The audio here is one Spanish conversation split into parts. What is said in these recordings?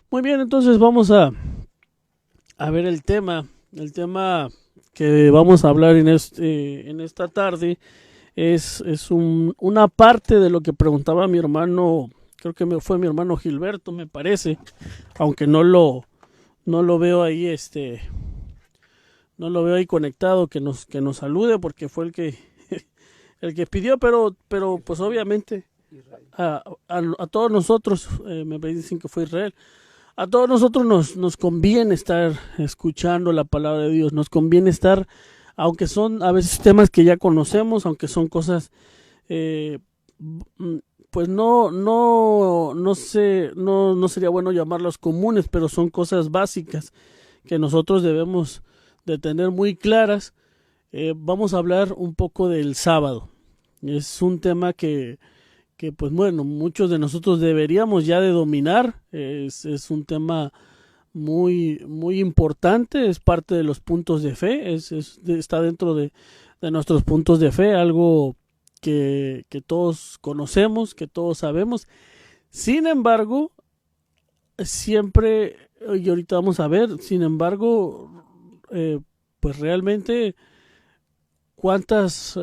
Muy bien, entonces vamos a ver el tema que vamos a hablar en esta tarde una parte de lo que preguntaba mi hermano, creo que fue mi hermano Gilberto, me parece, aunque no lo veo ahí, no lo veo ahí conectado, que nos salude porque fue el que pidió, pero pues obviamente a todos nosotros, me dicen que fue Israel, a todos nosotros nos conviene estar escuchando la palabra de Dios, nos conviene estar, aunque son a veces temas que ya conocemos, aunque son cosas, eh, pues no sería bueno llamarlos comunes, pero son cosas básicas que nosotros debemos de tener muy claras. Vamos a hablar un poco del sábado. Es un tema que pues bueno, muchos de nosotros deberíamos ya de dominar. Es un tema muy importante, es parte de los puntos de fe, está dentro de nuestros puntos de fe, algo que todos conocemos, que todos sabemos. Sin embargo, siempre, y ahorita vamos a ver, sin embargo, pues realmente, ¿cuántas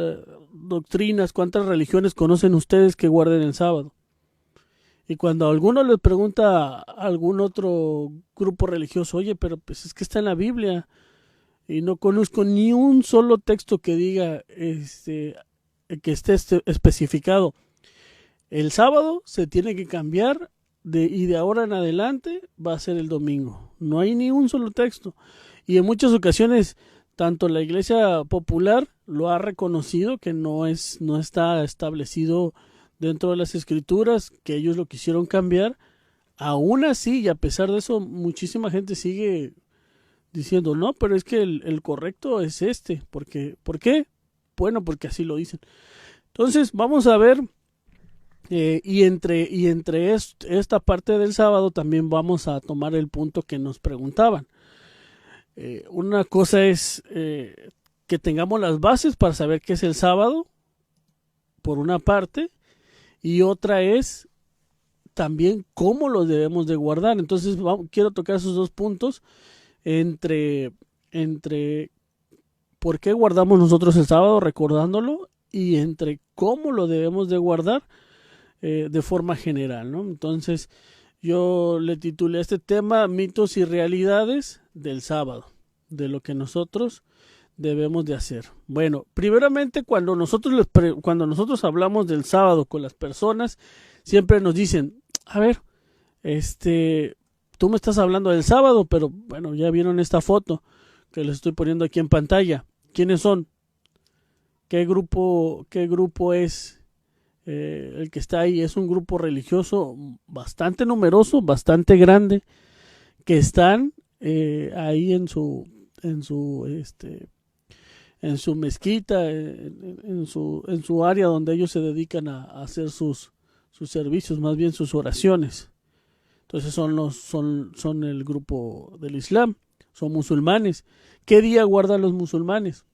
doctrinas, cuántas religiones conocen ustedes que guarden el sábado? Y cuando alguno les pregunta a algún otro grupo religioso, oye, pero pues es que está en la Biblia y no conozco ni un solo texto que diga que esté especificado. El sábado se tiene que cambiar y de ahora en adelante va a ser el domingo. No hay ni un solo texto. Y en muchas ocasiones, tanto la Iglesia Popular lo ha reconocido que no está establecido dentro de las escrituras, que ellos lo quisieron cambiar. Aún así, y a pesar de eso, muchísima gente sigue diciendo, no, pero es que el correcto es este. ¿Por qué? Bueno, porque así lo dicen. Entonces, vamos a ver, y entre esta parte del sábado también vamos a tomar el punto que nos preguntaban. Una cosa es que tengamos las bases para saber qué es el sábado, por una parte, y otra es también cómo los debemos de guardar. Entonces quiero tocar esos dos puntos entre por qué guardamos nosotros el sábado, recordándolo, y entre cómo lo debemos de guardar de forma general, ¿no? Entonces yo le titulé a este tema mitos y realidades del sábado, de lo que nosotros debemos de hacer. Bueno, primeramente cuando nosotros hablamos del sábado con las personas, siempre nos dicen, a ver, tú me estás hablando del sábado, pero bueno, ya vieron esta foto que les estoy poniendo aquí en pantalla. ¿Quiénes son? Qué grupo es el que está ahí? Es un grupo religioso bastante numeroso, bastante grande, que están ahí en su mezquita, en su área donde ellos se dedican a hacer sus servicios, más bien sus oraciones. Entonces son el grupo del Islam, son musulmanes. ¿Qué día guardan los musulmanes?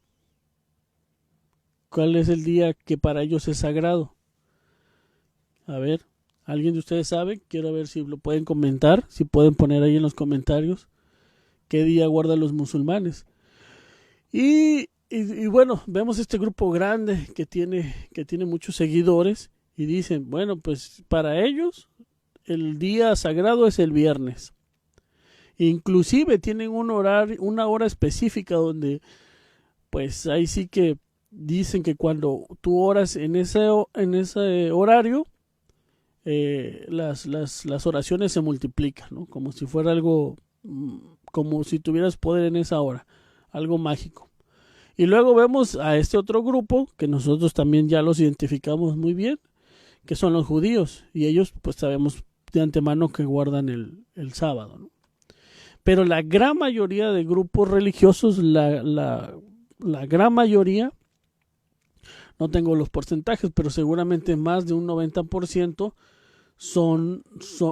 ¿Cuál es el día que para ellos es sagrado? A ver, ¿alguien de ustedes sabe? Quiero ver si lo pueden comentar, si pueden poner ahí en los comentarios qué día guardan los musulmanes. Y bueno, vemos este grupo grande que tiene muchos seguidores y dicen, bueno, pues para ellos el día sagrado es el viernes. Inclusive tienen una hora específica donde pues ahí sí que dicen que cuando tú oras en ese horario, las oraciones se multiplican, ¿no? Como si fuera algo, como si tuvieras poder en esa hora, algo mágico. Y luego vemos a este otro grupo, que nosotros también ya los identificamos muy bien, que son los judíos. Y ellos pues sabemos de antemano que guardan el sábado, ¿no? Pero la gran mayoría de grupos religiosos, la gran mayoría, no tengo los porcentajes, pero seguramente más de un 90%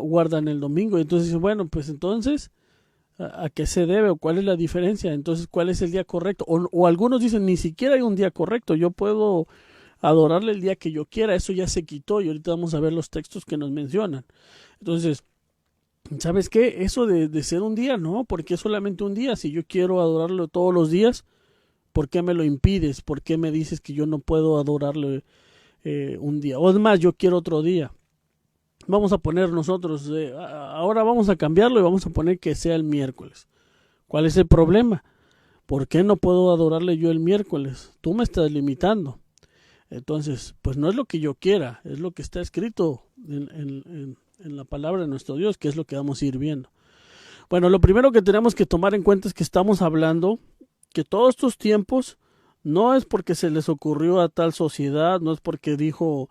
guardan el domingo. Entonces, bueno, pues entonces, ¿a qué se debe o cuál es la diferencia? Entonces, ¿cuál es el día correcto? O algunos dicen, ni siquiera hay un día correcto, yo puedo adorarle el día que yo quiera, eso ya se quitó y ahorita vamos a ver los textos que nos mencionan. Entonces, ¿Sabes qué? Eso de ser un día, no, porque es solamente un día. Si yo quiero adorarlo todos los días, ¿por qué me lo impides? ¿Por qué me dices que yo no puedo adorarle un día? O es más, yo quiero otro día. Vamos a poner nosotros, ahora vamos a cambiarlo y vamos a poner que sea el miércoles. ¿Cuál es el problema? ¿Por qué no puedo adorarle yo el miércoles? Tú me estás limitando. Entonces, pues no es lo que yo quiera, es lo que está escrito en la palabra de nuestro Dios, que es lo que vamos a ir viendo. Bueno, lo primero que tenemos que tomar en cuenta es que estamos hablando que todos estos tiempos no es porque se les ocurrió a tal sociedad, no es porque dijo,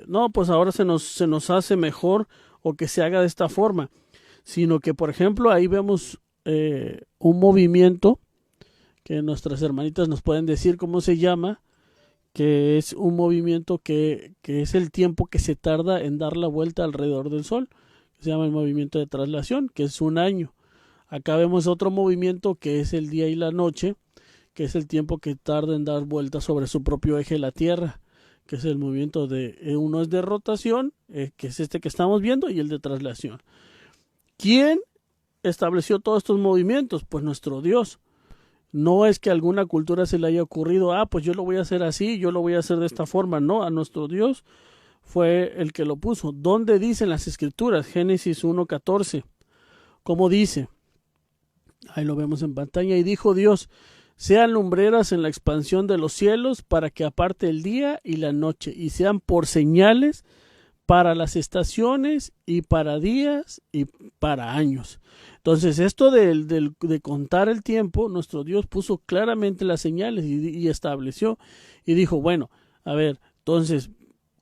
no, pues ahora se nos hace mejor o que se haga de esta forma, sino que, por ejemplo, ahí vemos un movimiento que nuestras hermanitas nos pueden decir cómo se llama, que es un movimiento que es el tiempo que se tarda en dar la vuelta alrededor del Sol, que se llama el movimiento de traslación, que es un año. Acá vemos otro movimiento que es el día y la noche, que es el tiempo que tarda en dar vuelta sobre su propio eje la Tierra, que es el movimiento uno es de rotación, que es este que estamos viendo, y el de traslación. ¿Quién estableció todos estos movimientos? Pues nuestro Dios. No es que a alguna cultura se le haya ocurrido, pues yo lo voy a hacer así, yo lo voy a hacer de esta forma. No, a nuestro Dios fue el que lo puso. ¿Dónde dicen las Escrituras? Génesis 1:14. ¿Cómo dice? Ahí lo vemos en pantalla. Y dijo Dios, sean lumbreras en la expansión de los cielos para que aparte el día y la noche y sean por señales para las estaciones y para días y para años. Entonces, esto de contar el tiempo, nuestro Dios puso claramente las señales y estableció y dijo, bueno, a ver, entonces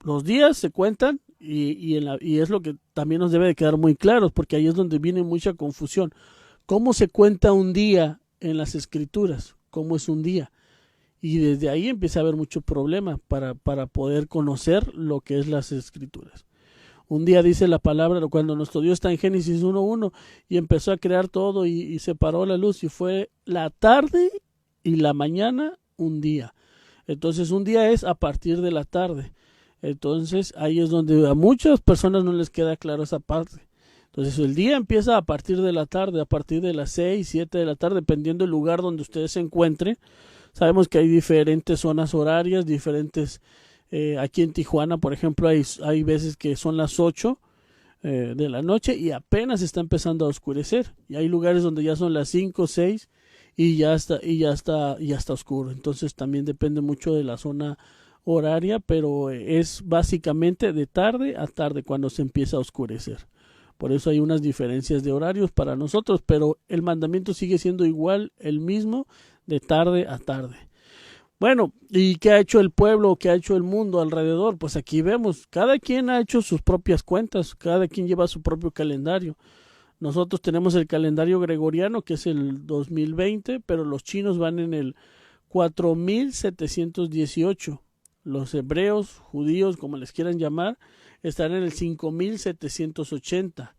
los días se cuentan y es lo que también nos debe de quedar muy claro, porque ahí es donde viene mucha confusión. ¿Cómo se cuenta un día en las Escrituras? ¿Cómo es un día? Y desde ahí empieza a haber mucho problema para poder conocer lo que es las Escrituras. Un día dice la palabra, cuando nuestro Dios está en Génesis 1:1 y empezó a crear todo y separó la luz y fue la tarde y la mañana un día. Entonces un día es a partir de la tarde. Entonces ahí es donde a muchas personas no les queda claro esa parte. Entonces el día empieza a partir de la tarde, a partir de las 6, 7 de la tarde, dependiendo del lugar donde ustedes se encuentren. Sabemos que hay diferentes zonas horarias, diferentes... aquí en Tijuana, por ejemplo, hay veces que son las 8 de la noche y apenas está empezando a oscurecer. Y hay lugares donde ya son las 5, 6 y ya está oscuro. Entonces también depende mucho de la zona horaria, pero es básicamente de tarde a tarde cuando se empieza a oscurecer. Por eso hay unas diferencias de horarios para nosotros, pero el mandamiento sigue siendo igual, el mismo, de tarde a tarde. Bueno, ¿y qué ha hecho el pueblo, qué ha hecho el mundo alrededor? Pues aquí vemos, cada quien ha hecho sus propias cuentas, cada quien lleva su propio calendario. Nosotros tenemos el calendario gregoriano, que es el 2020, pero los chinos van en el 4718. Los hebreos, judíos, como les quieran llamar, están en el 5780.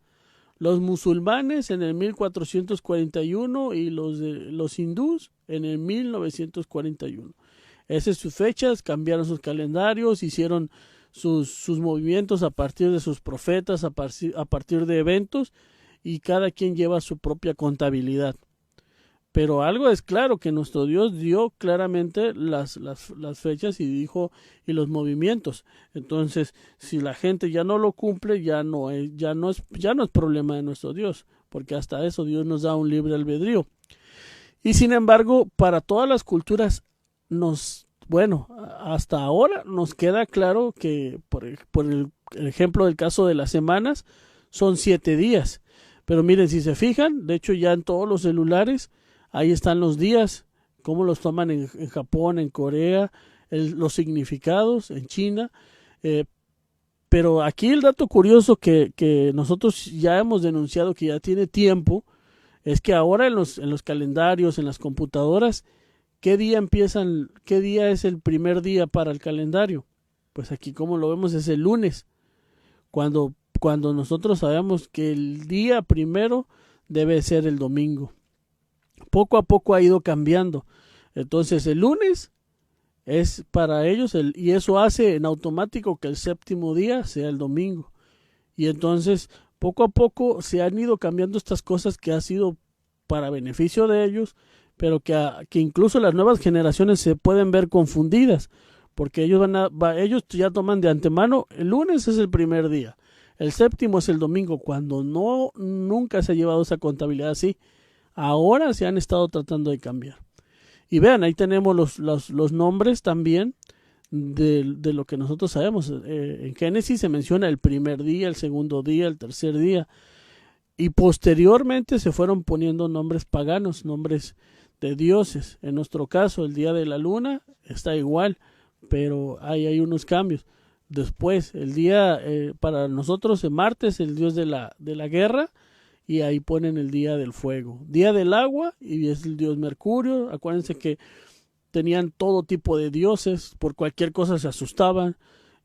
Los musulmanes en el 1441 y los hindús en el 1941. Esas sus fechas, cambiaron sus calendarios, hicieron sus movimientos a partir de sus profetas, a partir de eventos, y cada quien lleva su propia contabilidad. Pero algo es claro, que nuestro Dios dio claramente las fechas y dijo, y los movimientos. Entonces, si la gente ya no lo cumple, ya no es problema de nuestro Dios, porque hasta eso Dios nos da un libre albedrío. Y sin embargo, para todas las culturas hasta ahora nos queda claro que por el ejemplo del caso de las semanas, son 7 días. Pero miren, si se fijan, de hecho ya en todos los celulares, ahí están los días, cómo los toman en Japón, en Corea, los significados, en China. Pero aquí el dato curioso que nosotros ya hemos denunciado, que ya tiene tiempo, es que ahora en los calendarios, en las computadoras, ¿qué día es el primer día para el calendario? Pues aquí, como lo vemos, es el lunes. Cuando nosotros sabemos que el día primero debe ser el domingo. Poco a poco ha ido cambiando. Entonces el lunes es para ellos y eso hace en automático que el séptimo día sea el domingo. Y entonces Poco a poco se han ido cambiando estas cosas que ha sido para beneficio de ellos, pero que incluso las nuevas generaciones se pueden ver confundidas, porque ellos ya toman de antemano, el lunes es el primer día, el séptimo es el domingo, cuando nunca se ha llevado esa contabilidad así. Ahora se han estado tratando de cambiar. Y vean, ahí tenemos los nombres también de lo que nosotros sabemos. En Génesis se menciona el primer día, el segundo día, el tercer día. Y posteriormente se fueron poniendo nombres paganos, nombres de dioses. En nuestro caso, el día de la luna está igual, pero hay unos cambios. Después, el día, para nosotros, el martes, el dios de la guerra, y ahí ponen el día del fuego. Día del agua, y es el dios Mercurio. Acuérdense que tenían todo tipo de dioses, por cualquier cosa se asustaban.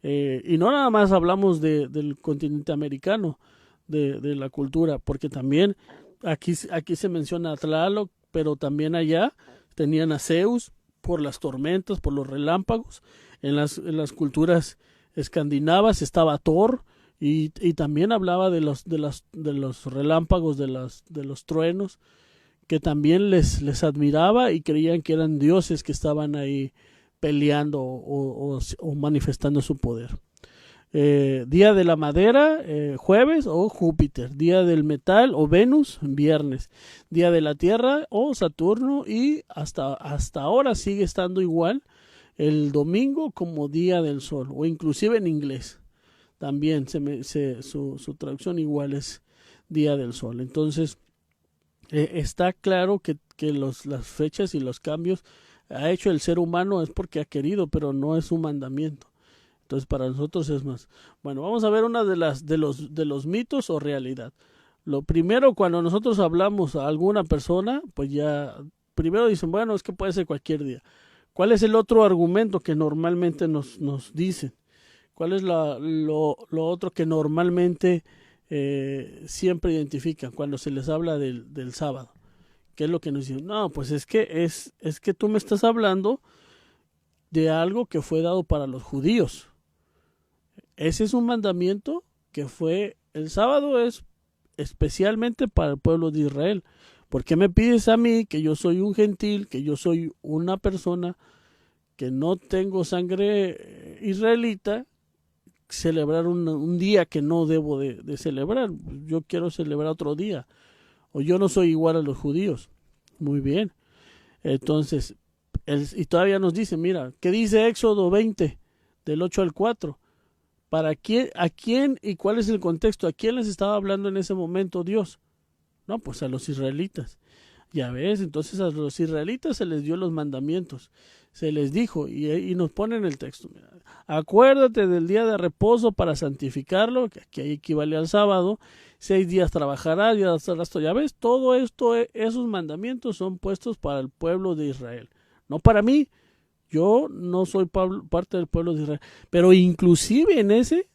Y no nada más hablamos del continente americano, de la cultura, porque también aquí se menciona a Tlaloc, pero también allá tenían a Zeus por las tormentas, por los relámpagos. En las culturas escandinavas estaba Thor, y también hablaba de los relámpagos, de los truenos, que también les admiraba y creían que eran dioses que estaban ahí peleando o manifestando su poder. Día de la madera, jueves, o Júpiter. Día del metal o Venus, viernes. Día de la tierra o Saturno, y hasta ahora sigue estando igual el domingo como día del sol, o inclusive en inglés también su traducción igual es día del sol. Entonces está claro que las fechas y los cambios ha hecho el ser humano es porque ha querido, pero no es un mandamiento. Entonces para nosotros es más. Bueno, vamos a ver una de los mitos o realidad. Lo primero, cuando nosotros hablamos a alguna persona, pues ya primero dicen, bueno, es que puede ser cualquier día. ¿Cuál es el otro argumento que normalmente nos dicen? ¿Cuál es lo otro que normalmente siempre identifican cuando se les habla del sábado? ¿Qué es lo que nos dicen? No, pues es que tú me estás hablando de algo que fue dado para los judíos. Ese es un mandamiento que el sábado es especialmente para el pueblo de Israel. ¿Por qué me pides a mí, que yo soy un gentil, que yo soy una persona que no tengo sangre israelita, celebrar un día que no debo de celebrar? Yo quiero celebrar otro día, o yo no soy igual a los judíos. Muy bien, entonces y todavía nos dice, mira, ¿qué dice Éxodo 20 del 8 al 4? ¿Para quién, a quién y cuál es el contexto? ¿A quién les estaba hablando en ese momento Dios? No, pues a los israelitas. Ya ves, entonces a los israelitas se les dio los mandamientos, se les dijo, y nos pone en el texto, mira, acuérdate del día de reposo para santificarlo, que aquí equivale al sábado, 6 días trabajarás, ya ves, todo esto, esos mandamientos son puestos para el pueblo de Israel, no para mí. Yo no soy parte del pueblo de Israel, pero inclusive en ese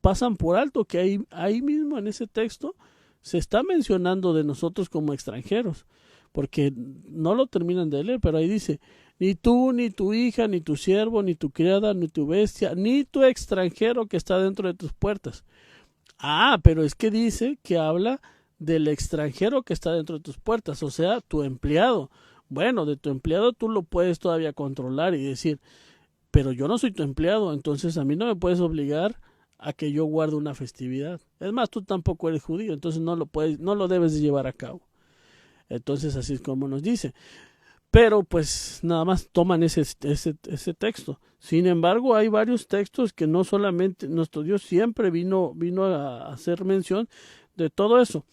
pasan por alto que ahí mismo en ese texto se está mencionando de nosotros como extranjeros, porque no lo terminan de leer, pero ahí dice, ni tú, ni tu hija, ni tu siervo, ni tu criada, ni tu bestia, ni tu extranjero que está dentro de tus puertas. Ah, pero es que dice que habla del extranjero que está dentro de tus puertas, o sea, tu empleado. Bueno, de tu empleado tú lo puedes todavía controlar y decir, pero yo no soy tu empleado, entonces a mí no me puedes obligar a que yo guarde una festividad. Es más, tú tampoco eres judío, entonces no lo debes de llevar a cabo. Entonces así es como nos dice. Pero pues nada más toman ese texto. Sin embargo, hay varios textos que no solamente nuestro Dios siempre vino a hacer mención de todo eso.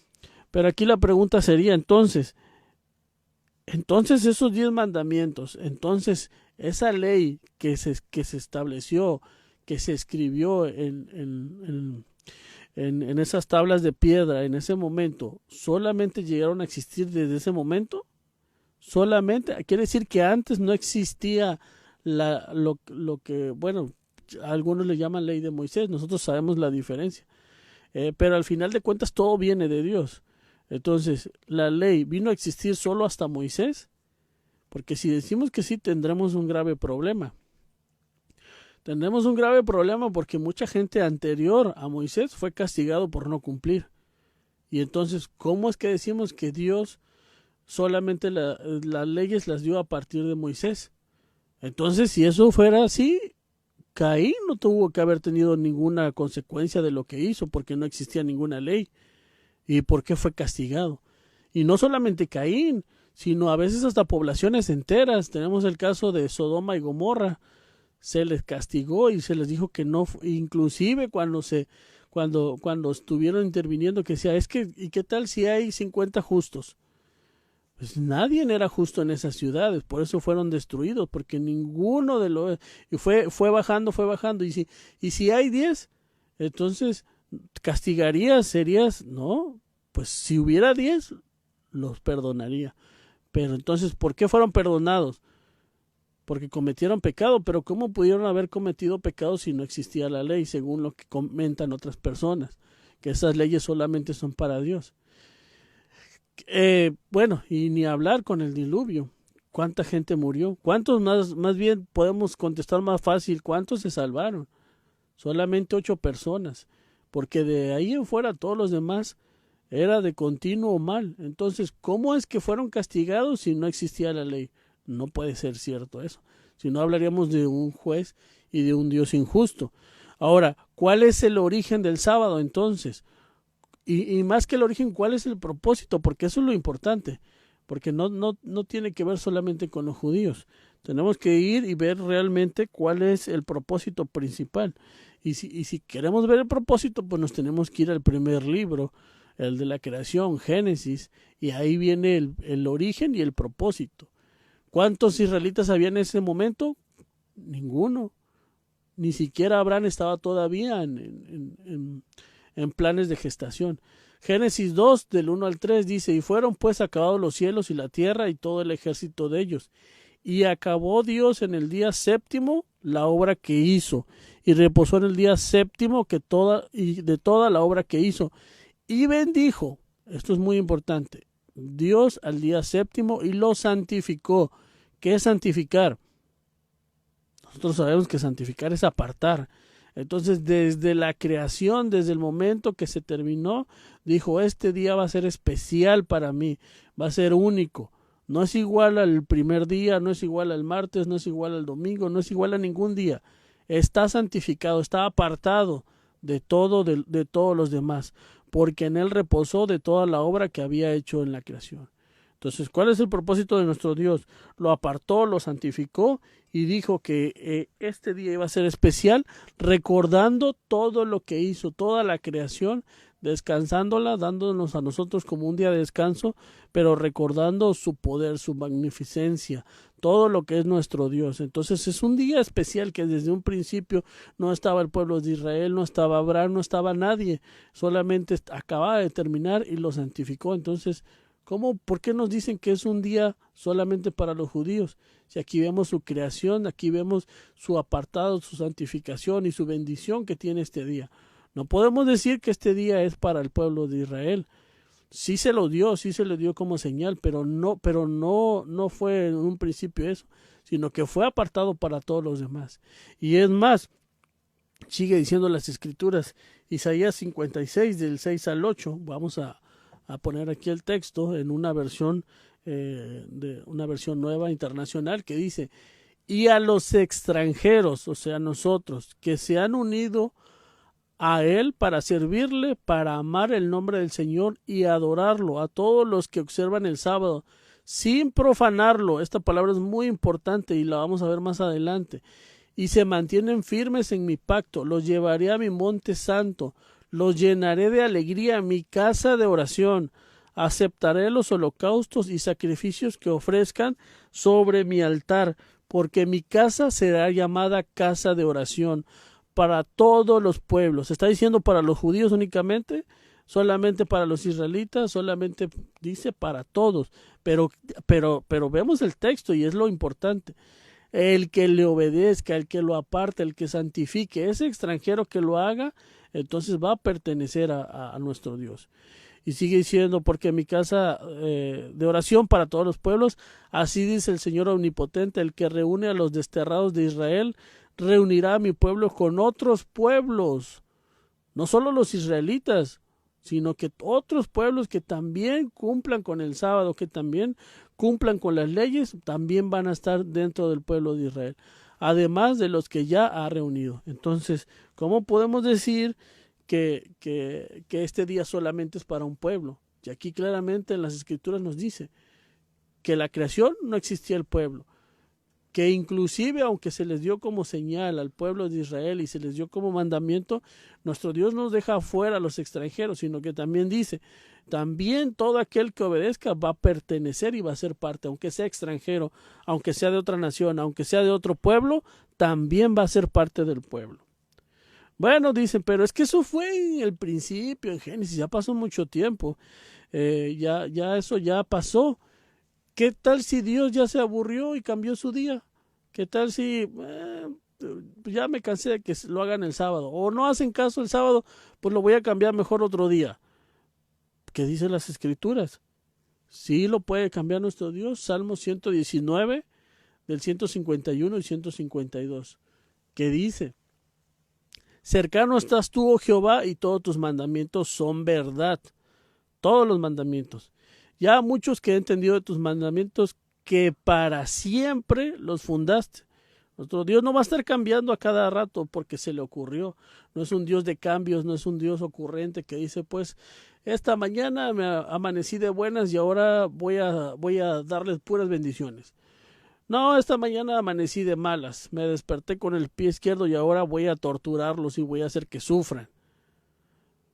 Pero aquí la pregunta sería entonces esos 10 mandamientos, entonces esa ley que se estableció, que se escribió en esas tablas de piedra en ese momento, ¿solamente llegaron a existir desde ese momento? Solamente, quiere decir que antes no existía lo que, bueno, algunos le llaman ley de Moisés, nosotros sabemos la diferencia, pero al final de cuentas todo viene de Dios. Entonces, ¿la ley vino a existir solo hasta Moisés? Porque si decimos que sí, tendremos un grave problema. Tendremos un grave problema porque mucha gente anterior a Moisés fue castigado por no cumplir. Y entonces, ¿cómo es que decimos que Dios solamente las leyes las dio a partir de Moisés? Entonces, si eso fuera así, Caín no tuvo que haber tenido ninguna consecuencia de lo que hizo, porque no existía ninguna ley. ¿Y por qué fue castigado? Y no solamente Caín, sino a veces hasta poblaciones enteras. Tenemos el caso de Sodoma y Gomorra. Se les castigó y se les dijo que no, inclusive cuando estuvieron interviniendo, que decía, ¿y qué tal si hay 50 justos? Pues nadie era justo en esas ciudades, por eso fueron destruidos, porque ninguno de los... Y fue bajando, y si hay 10, entonces castigarías, serías, no, pues si hubiera 10, los perdonaría. Pero entonces, ¿por qué fueron perdonados? Porque cometieron pecado, pero ¿cómo pudieron haber cometido pecado si no existía la ley, según lo que comentan otras personas? Que esas leyes solamente son para Dios. Bueno, y ni hablar con el diluvio. ¿Cuánta gente murió? ¿Cuántos más bien podemos contestar más fácil? ¿Cuántos se salvaron? Solamente 8 personas. Porque de ahí en fuera todos los demás era de continuo mal. Entonces, ¿cómo es que fueron castigados si no existía la ley? No puede ser cierto eso. Si no, hablaríamos de un juez y de un Dios injusto. Ahora, ¿cuál es el origen del sábado entonces? Y más que el origen, ¿cuál es el propósito? Porque eso es lo importante. Porque no tiene que ver solamente con los judíos. Tenemos que ir y ver realmente cuál es el propósito principal. Y si queremos ver el propósito, pues nos tenemos que ir al primer libro, el de la creación, Génesis, y ahí viene el origen y el propósito. ¿Cuántos israelitas había en ese momento? Ninguno. Ni siquiera Abraham estaba todavía en planes de gestación. Génesis 2, del 1 al 3, dice, y fueron pues acabados los cielos y la tierra y todo el ejército de ellos. Y acabó Dios en el día séptimo la obra que hizo, y reposó en el día séptimo de toda la obra que hizo. Y bendijo, esto es muy importante, Dios al día séptimo y lo santificó. ¿Qué es santificar? Nosotros sabemos que santificar es apartar. Entonces, desde la creación, desde el momento que se terminó, dijo, este día va a ser especial para mí, va a ser único. No es igual al primer día, no es igual al martes, no es igual al domingo, no es igual a ningún día. Está santificado, está apartado de todos los demás, porque en él reposó de toda la obra que había hecho en la creación. Entonces, ¿cuál es el propósito de nuestro Dios? Lo apartó, lo santificó y dijo que este día iba a ser especial, recordando todo lo que hizo, toda la creación, descansándola, dándonos a nosotros como un día de descanso, pero recordando su poder, su magnificencia, todo lo que es nuestro Dios. Entonces es un día especial que desde un principio no estaba el pueblo de Israel, no estaba Abraham, no estaba nadie, solamente acababa de terminar y lo santificó. Entonces, ¿por qué nos dicen que es un día solamente para los judíos? Si aquí vemos su creación, aquí vemos su apartado, su santificación y su bendición que tiene este día. No podemos decir que este día es para el pueblo de Israel. Sí se le dio como señal, pero no fue en un principio eso, sino que fue apartado para todos los demás. Y es más, sigue diciendo las Escrituras, Isaías 56, del 6 al 8, vamos a poner aquí el texto en una versión nueva internacional que dice, y a los extranjeros, o sea nosotros, que se han unido a él para servirle, para amar el nombre del Señor y adorarlo, a todos los que observan el sábado sin profanarlo. Esta palabra es muy importante y la vamos a ver más adelante. Y se mantienen firmes en mi pacto, los llevaré a mi monte santo, los llenaré de alegría, mi casa de oración. Aceptaré los holocaustos y sacrificios que ofrezcan sobre mi altar, porque mi casa será llamada casa de oración para todos los pueblos. ¿Está diciendo para los judíos únicamente? ¿Solamente para los israelitas? Solamente dice para todos. Pero vemos el texto y es lo importante. El que le obedezca, el que lo aparte, el que santifique, ese extranjero que lo haga, entonces va a pertenecer a nuestro Dios. Y sigue diciendo, porque mi casa de oración para todos los pueblos, así dice el Señor omnipotente, el que reúne a los desterrados de Israel, reunirá a mi pueblo con otros pueblos, no solo los israelitas, sino que otros pueblos que también cumplan con el sábado, que también cumplan con las leyes, también van a estar dentro del pueblo de Israel, además de los que ya ha reunido. Entonces, ¿cómo podemos decir que este día solamente es para un pueblo? Y aquí claramente en las Escrituras nos dice que la creación no existía el pueblo, que inclusive aunque se les dio como señal al pueblo de Israel y se les dio como mandamiento, nuestro Dios nos deja fuera a los extranjeros, sino que también dice, también todo aquel que obedezca va a pertenecer y va a ser parte, aunque sea extranjero, aunque sea de otra nación, aunque sea de otro pueblo, también va a ser parte del pueblo. Bueno, dicen, pero es que eso fue en el principio, en Génesis, ya pasó mucho tiempo, ya eso ya pasó. ¿Qué tal si Dios ya se aburrió y cambió su día? ¿Qué tal si ya me cansé de que lo hagan el sábado? O no hacen caso el sábado, pues lo voy a cambiar mejor otro día. ¿Qué dicen las Escrituras? Sí lo puede cambiar nuestro Dios. Salmo 119, del 151 y 152. ¿Qué dice? Cercano estás tú, oh Jehová, y todos tus mandamientos son verdad. Todos los mandamientos. Ya muchos que he entendido de tus mandamientos, que para siempre los fundaste. Nuestro Dios no va a estar cambiando a cada rato porque se le ocurrió. No es un Dios de cambios, no es un Dios ocurrente que dice, pues, esta mañana me amanecí de buenas y ahora voy a darles puras bendiciones. No, esta mañana amanecí de malas, me desperté con el pie izquierdo y ahora voy a torturarlos y voy a hacer que sufran.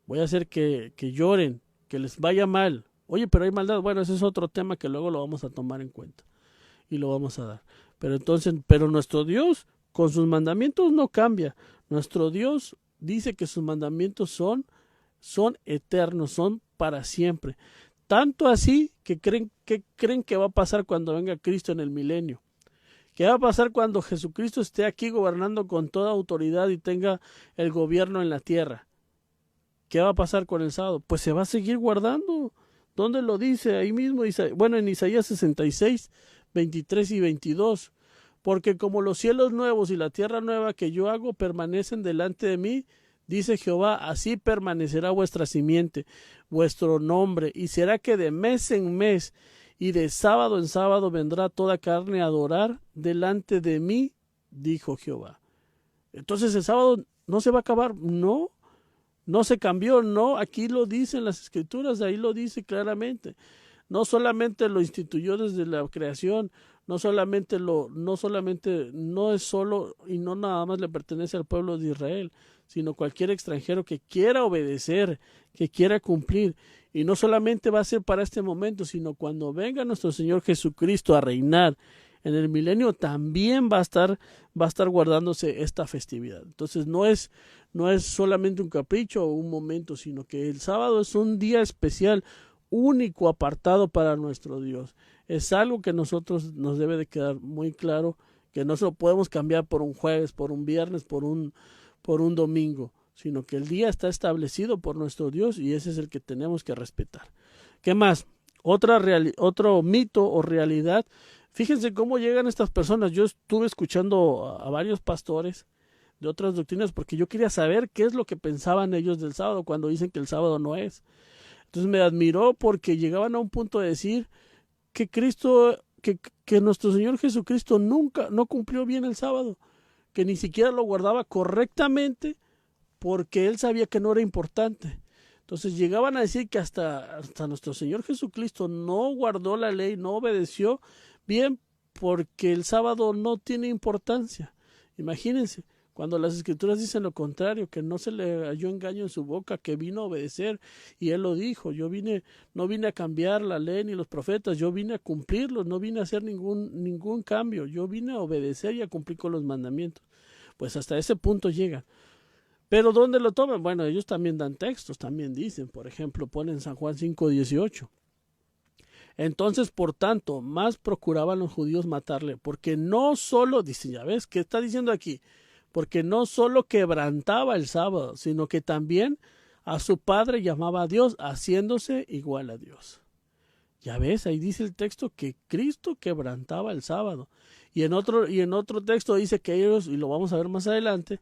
Voy a hacer que lloren, que les vaya mal. Oye, pero hay maldad. Bueno, ese es otro tema que luego lo vamos a tomar en cuenta y lo vamos a dar. Pero nuestro Dios con sus mandamientos no cambia. Nuestro Dios dice que sus mandamientos son eternos, son para siempre. Tanto así que creen que va a pasar cuando venga Cristo en el milenio. ¿Qué va a pasar cuando Jesucristo esté aquí gobernando con toda autoridad y tenga el gobierno en la tierra? ¿Qué va a pasar con el sábado? Pues se va a seguir guardando. ¿Dónde lo dice? Ahí mismo, bueno, en Isaías 66, 23 y 22. Porque como los cielos nuevos y la tierra nueva que yo hago permanecen delante de mí, dice Jehová, así permanecerá vuestra simiente, vuestro nombre, y será que de mes en mes y de sábado en sábado vendrá toda carne a adorar delante de mí, dijo Jehová. Entonces el sábado no se va a acabar, no. No se cambió, no, aquí lo dicen las Escrituras, ahí lo dice claramente. No solamente lo instituyó desde la creación, no es solo y no nada más le pertenece al pueblo de Israel, sino cualquier extranjero que quiera obedecer, que quiera cumplir. Y no solamente va a ser para este momento, sino cuando venga nuestro Señor Jesucristo a reinar en el milenio, también va a estar guardándose esta festividad. Entonces no es solamente un capricho o un momento, sino que el sábado es un día especial, único, apartado para nuestro Dios. Es algo que nosotros nos debe de quedar muy claro, que no se lo podemos cambiar por un jueves, por un viernes, por un domingo, sino que el día está establecido por nuestro Dios y ese es el que tenemos que respetar. ¿Qué más? Otro mito o realidad. Fíjense cómo llegan estas personas. Yo estuve escuchando a varios pastores de otras doctrinas porque yo quería saber qué es lo que pensaban ellos del sábado cuando dicen que el sábado no es. Entonces me admiró porque llegaban a un punto de decir que que nuestro Señor Jesucristo no cumplió bien el sábado, que ni siquiera lo guardaba correctamente porque él sabía que no era importante. Entonces llegaban a decir que hasta nuestro Señor Jesucristo no guardó la ley, no obedeció bien porque el sábado no tiene importancia. Imagínense, cuando las Escrituras dicen lo contrario, que no se le halló engaño en su boca, que vino a obedecer, y él lo dijo, no vine a cambiar la ley ni los profetas, yo vine a cumplirlos, no vine a hacer ningún cambio, yo vine a obedecer y a cumplir con los mandamientos. Pues hasta ese punto llegan. Pero ¿dónde lo toman? Bueno, ellos también dan textos, también dicen, por ejemplo, ponen San Juan 5:18. Entonces, por tanto, más procuraban los judíos matarle, porque no solo, dicen, ya ves, ¿qué está diciendo aquí? Porque no solo quebrantaba el sábado, sino que también a su padre llamaba a Dios, haciéndose igual a Dios. Ya ves, ahí dice el texto que Cristo quebrantaba el sábado. Y en otro texto dice que ellos, y lo vamos a ver más adelante,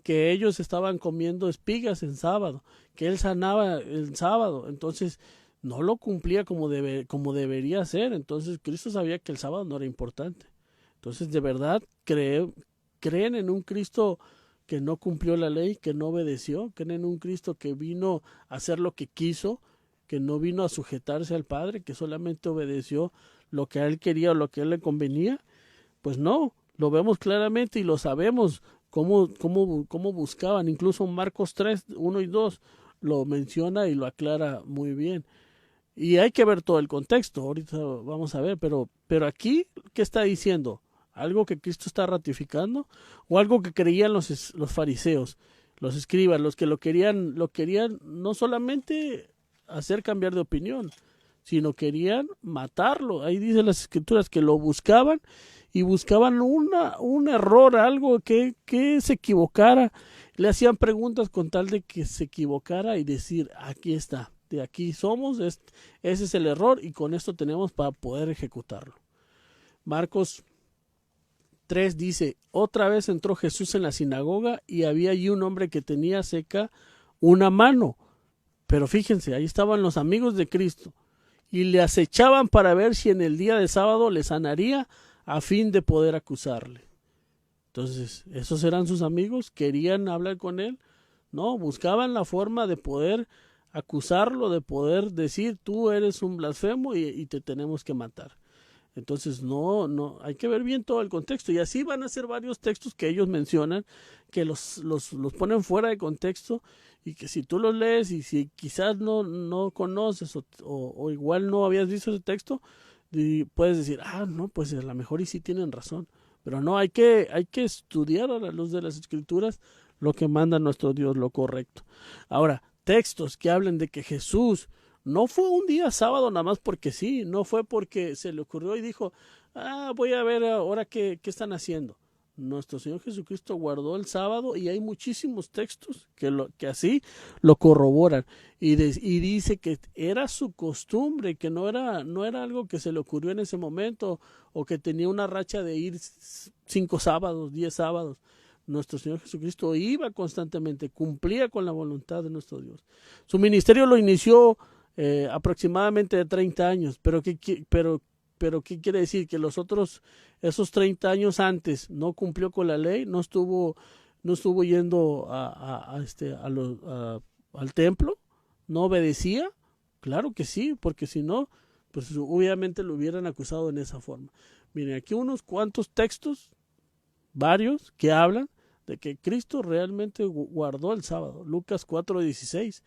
que ellos estaban comiendo espigas en sábado, que él sanaba el sábado, entonces no lo cumplía como debería ser. Entonces Cristo sabía que el sábado no era importante. Entonces, de verdad creen en un Cristo que no cumplió la ley, que no obedeció, creen en un Cristo que vino a hacer lo que quiso, que no vino a sujetarse al Padre, que solamente obedeció lo que a él quería o lo que a él le convenía. Pues no, lo vemos claramente y lo sabemos cómo buscaban. Incluso Marcos 3, 1 y 2 lo menciona y lo aclara muy bien. Y hay que ver todo el contexto, ahorita vamos a ver, pero aquí, ¿qué está diciendo? ¿Algo que Cristo está ratificando? ¿O algo que creían los fariseos, los escribas, los que lo querían no solamente hacer cambiar de opinión, sino querían matarlo? Ahí dice las escrituras que lo buscaban y buscaban un error, algo que se equivocara. Le hacían preguntas con tal de que se equivocara y decir, aquí está, de aquí somos, ese es el error y con esto tenemos para poder ejecutarlo. Marcos 3 dice, otra vez entró Jesús en la sinagoga y había allí un hombre que tenía seca una mano. Pero fíjense, ahí estaban los amigos de Cristo y le acechaban para ver si en el día de sábado le sanaría a fin de poder acusarle. Entonces, ¿esos eran sus amigos? ¿Querían hablar con él? No, buscaban la forma de poder acusarlo, de poder decir, tú eres un blasfemo y te tenemos que matar. Entonces, no, hay que ver bien todo el contexto. Y así van a ser varios textos que ellos mencionan, que los ponen fuera de contexto y que si tú los lees y si quizás no conoces o igual no habías visto ese texto, puedes decir, no, pues a lo mejor y sí tienen razón. Pero no, hay que estudiar a la luz de las Escrituras lo que manda nuestro Dios, lo correcto. Ahora, textos que hablen de que Jesús no fue un día sábado nada más porque sí, no fue porque se le ocurrió y dijo, voy a ver ahora qué están haciendo. Nuestro Señor Jesucristo guardó el sábado y hay muchísimos textos que así lo corroboran y dice que era su costumbre, que no era algo que se le ocurrió en ese momento o que tenía una racha de ir 5 sábados, 10 sábados. Nuestro Señor Jesucristo iba constantemente, cumplía con la voluntad de nuestro Dios. Su ministerio lo inició aproximadamente de 30 años, pero ¿qué quiere decir? Que esos 30 años antes no cumplió con la ley, no estuvo yendo al templo, no obedecía. Claro que sí, porque si no, pues obviamente lo hubieran acusado en esa forma. Miren, aquí unos cuantos textos, varios, que hablan de que Cristo realmente guardó el sábado. Lucas 4:16.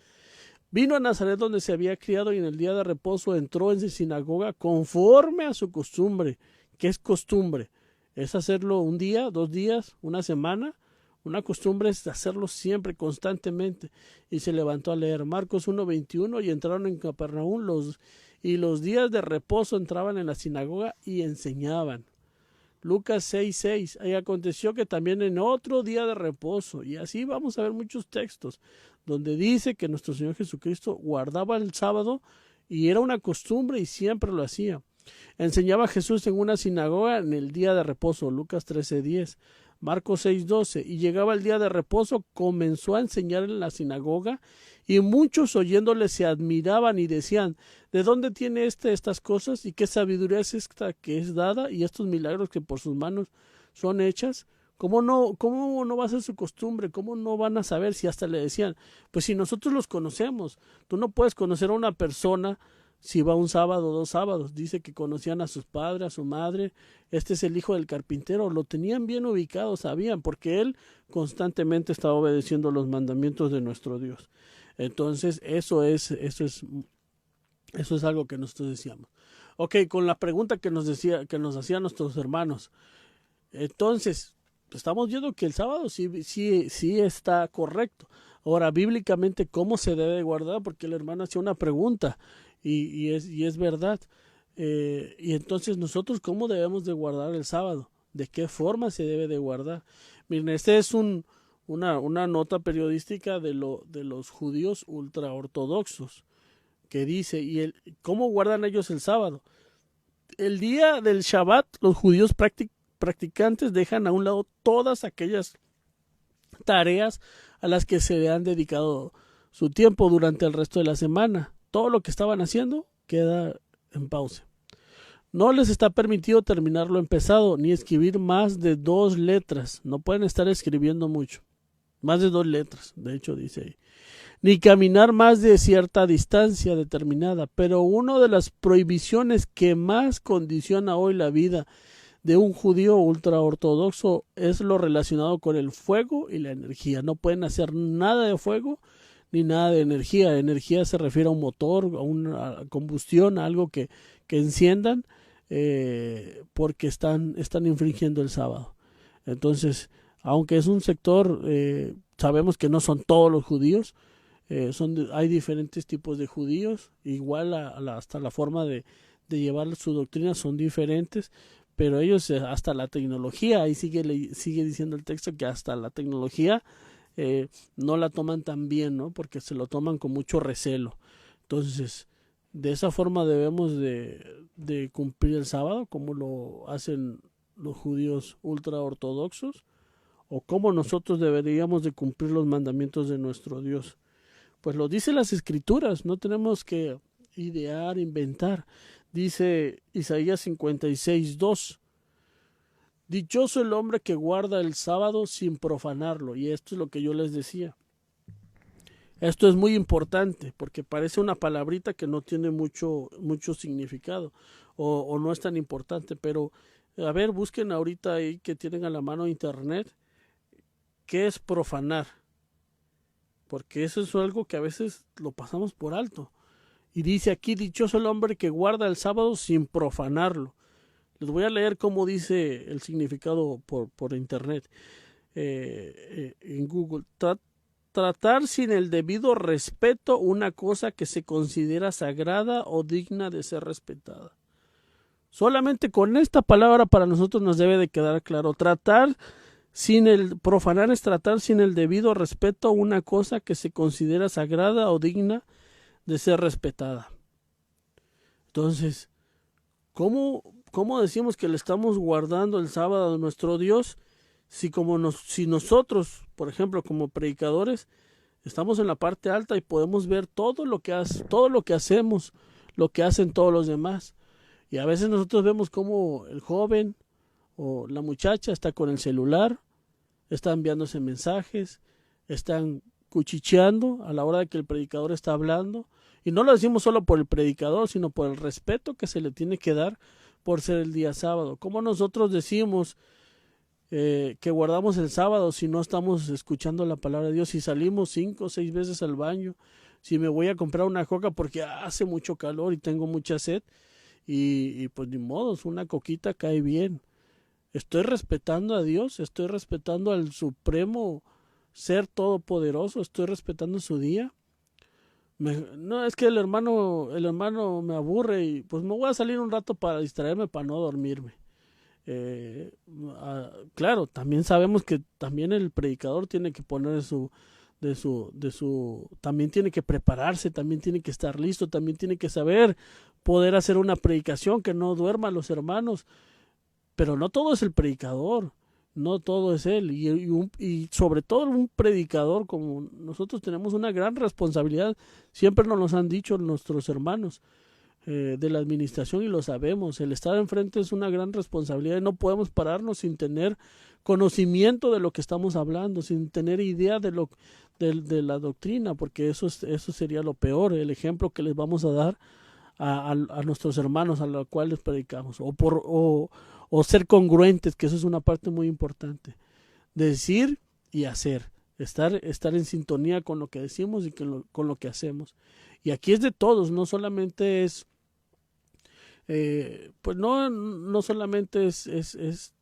Vino a Nazaret donde se había criado y en el día de reposo entró en su sinagoga conforme a su costumbre. ¿Qué es costumbre? ¿Es hacerlo un día, 2 días, una semana? Una costumbre es hacerlo siempre, constantemente. Y se levantó a leer Marcos 1:21 y entraron en Capernaum y los días de reposo entraban en la sinagoga y enseñaban. Lucas 6:6, y aconteció que también en otro día de reposo, y así vamos a ver muchos textos, donde dice que nuestro Señor Jesucristo guardaba el sábado y era una costumbre y siempre lo hacía. Enseñaba Jesús en una sinagoga en el día de reposo, Lucas 13:10, Marcos 6:12, y llegaba el día de reposo, comenzó a enseñar en la sinagoga, y muchos oyéndole se admiraban y decían, ¿de dónde tiene estas cosas? ¿Y qué sabiduría es esta que es dada? Y estos milagros que por sus manos son hechas. ¿Cómo no va a ser su costumbre? ¿Cómo no van a saber? Si hasta le decían, pues si nosotros los conocemos, tú no puedes conocer a una persona si va un sábado, 2 sábados. Dice que conocían a sus padres, a su madre, este es el hijo del carpintero, lo tenían bien ubicado, sabían, porque él constantemente estaba obedeciendo los mandamientos de nuestro Dios. Entonces, eso es algo que nosotros decíamos. Ok, con la pregunta que nos hacían nuestros hermanos. Entonces, estamos viendo que el sábado sí está correcto. Ahora, bíblicamente, ¿cómo se debe guardar? Porque el hermano hacía una pregunta y es verdad. Y entonces, nosotros, ¿cómo debemos de guardar el sábado? ¿De qué forma se debe de guardar? Miren, este es una nota periodística de los judíos ultraortodoxos que dice, ¿cómo guardan ellos el sábado? El día del Shabbat, los judíos practicantes dejan a un lado todas aquellas tareas a las que se le han dedicado su tiempo durante el resto de la semana. Todo lo que estaban haciendo queda en pausa. No les está permitido terminar lo empezado, ni escribir más de 2 letras. No pueden estar escribiendo mucho. Más de 2 letras, de hecho dice ahí. Ni caminar más de cierta distancia determinada. Pero una de las prohibiciones que más condiciona hoy la vida de un judío ultraortodoxo es lo relacionado con el fuego y la energía. No pueden hacer nada de fuego ni nada de energía. Energía se refiere a un motor, a una combustión, a algo que enciendan, porque están infringiendo el sábado. Entonces, aunque es un sector, sabemos que no son todos los judíos, hay diferentes tipos de judíos, igual hasta la forma de llevar su doctrina son diferentes, pero ellos hasta la tecnología, ahí sigue diciendo el texto que hasta la tecnología no la toman tan bien, ¿no? Porque se lo toman con mucho recelo. Entonces, de esa forma debemos de cumplir el sábado, como lo hacen los judíos ultraortodoxos, o como nosotros deberíamos de cumplir los mandamientos de nuestro Dios. Pues lo dice las Escrituras, no tenemos que idear, inventar. Dice Isaías 56:2. Dichoso el hombre que guarda el sábado sin profanarlo. Y esto es lo que yo les decía. Esto es muy importante porque parece una palabrita que no tiene mucho significado o no es tan importante. Pero, a ver, busquen ahorita ahí que tienen a la mano internet. ¿Qué es profanar? Porque eso es algo que a veces lo pasamos por alto. Y dice aquí, dichoso el hombre que guarda el sábado sin profanarlo. Les voy a leer cómo dice el significado por internet, en Google. Tratar sin el debido respeto una cosa que se considera sagrada o digna de ser respetada. Solamente con esta palabra para nosotros nos debe de quedar claro. Profanar es tratar sin el debido respeto una cosa que se considera sagrada o digna de ser respetada. Entonces, ¿cómo decimos que le estamos guardando el sábado a nuestro Dios si nosotros, por ejemplo, como predicadores, estamos en la parte alta y podemos ver todo lo que hacemos, lo que hacen todos los demás? Y a veces nosotros vemos cómo el joven o la muchacha está con el celular, está enviándose mensajes, están cuchicheando a la hora de que el predicador está hablando. Y no lo decimos solo por el predicador, sino por el respeto que se le tiene que dar por ser el día sábado. ¿Cómo nosotros decimos que guardamos el sábado si no estamos escuchando la palabra de Dios? Si salimos 5 o 6 veces al baño, si me voy a comprar una coca porque hace mucho calor y tengo mucha sed, y pues ni modo, una coquita cae bien. Estoy respetando a Dios, estoy respetando al supremo ser todopoderoso, estoy respetando su día. No, es que el hermano me aburre y pues me voy a salir un rato para distraerme, para no dormirme. Claro, también sabemos que también el predicador tiene que poner también tiene que prepararse, también tiene que estar listo, también tiene que saber poder hacer una predicación que no duerma a los hermanos. Pero no todo es el predicador, no todo es él. Y sobre todo un predicador como nosotros tenemos una gran responsabilidad. Siempre nos han dicho nuestros hermanos de la administración y lo sabemos. El estar enfrente es una gran responsabilidad y no podemos pararnos sin tener conocimiento de lo que estamos hablando, sin tener idea de la doctrina, porque eso sería lo peor, el ejemplo que les vamos a dar a nuestros hermanos a los cuales predicamos, o ser congruentes, que eso es una parte muy importante. Decir y hacer. Estar en sintonía con lo que decimos y con lo que hacemos. Y aquí es de todos, no solamente es, pues no solamente es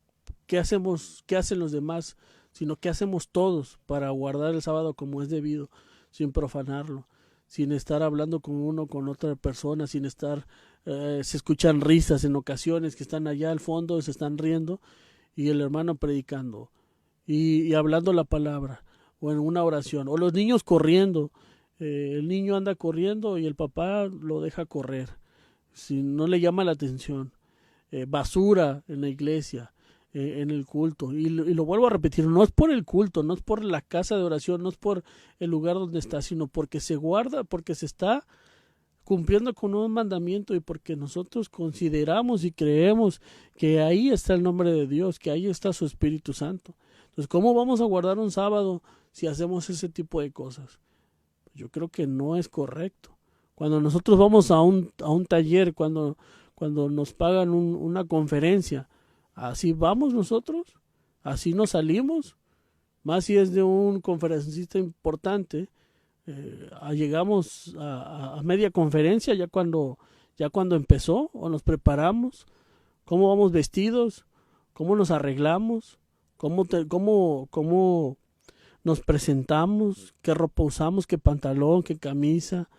qué hacen los demás, sino qué hacemos todos para guardar el sábado como es debido, sin profanarlo, sin estar hablando con otra persona, sin estar, se escuchan risas en ocasiones que están allá al fondo, se están riendo, y el hermano predicando, y hablando la palabra, o en una oración, o los niños corriendo, el niño anda corriendo y el papá lo deja correr, si no le llama la atención, basura en la iglesia, en el culto. Y lo vuelvo a repetir, no es por el culto, no es por la casa de oración, no es por el lugar donde está, sino porque se guarda, porque se está cumpliendo con un mandamiento y porque nosotros consideramos y creemos que ahí está el nombre de Dios, que ahí está su Espíritu Santo. Entonces, ¿cómo vamos a guardar un sábado si hacemos ese tipo de cosas? Yo creo que no es correcto. Cuando nosotros vamos a un taller, cuando nos pagan una conferencia, así vamos nosotros, así nos salimos, más si es de un conferencista importante. Llegamos a media conferencia ya cuando empezó, o nos preparamos, cómo vamos vestidos, cómo nos arreglamos, cómo nos presentamos, qué ropa usamos, qué pantalón, qué camisa.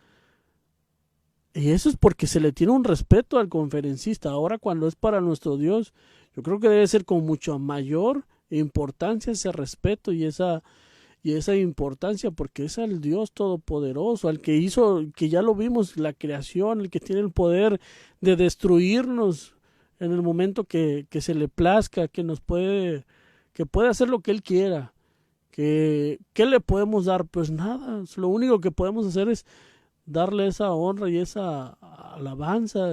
Y eso es porque se le tiene un respeto al conferencista. Ahora, cuando es para nuestro Dios, yo creo que debe ser con mucho mayor importancia ese respeto y esa importancia, porque es al Dios todopoderoso, al que hizo, que ya lo vimos, la creación, el que tiene el poder de destruirnos en el momento que se le plazca, que puede hacer lo que él quiera. ¿Qué le podemos dar? Pues nada, lo único que podemos hacer es darle esa honra y esa alabanza.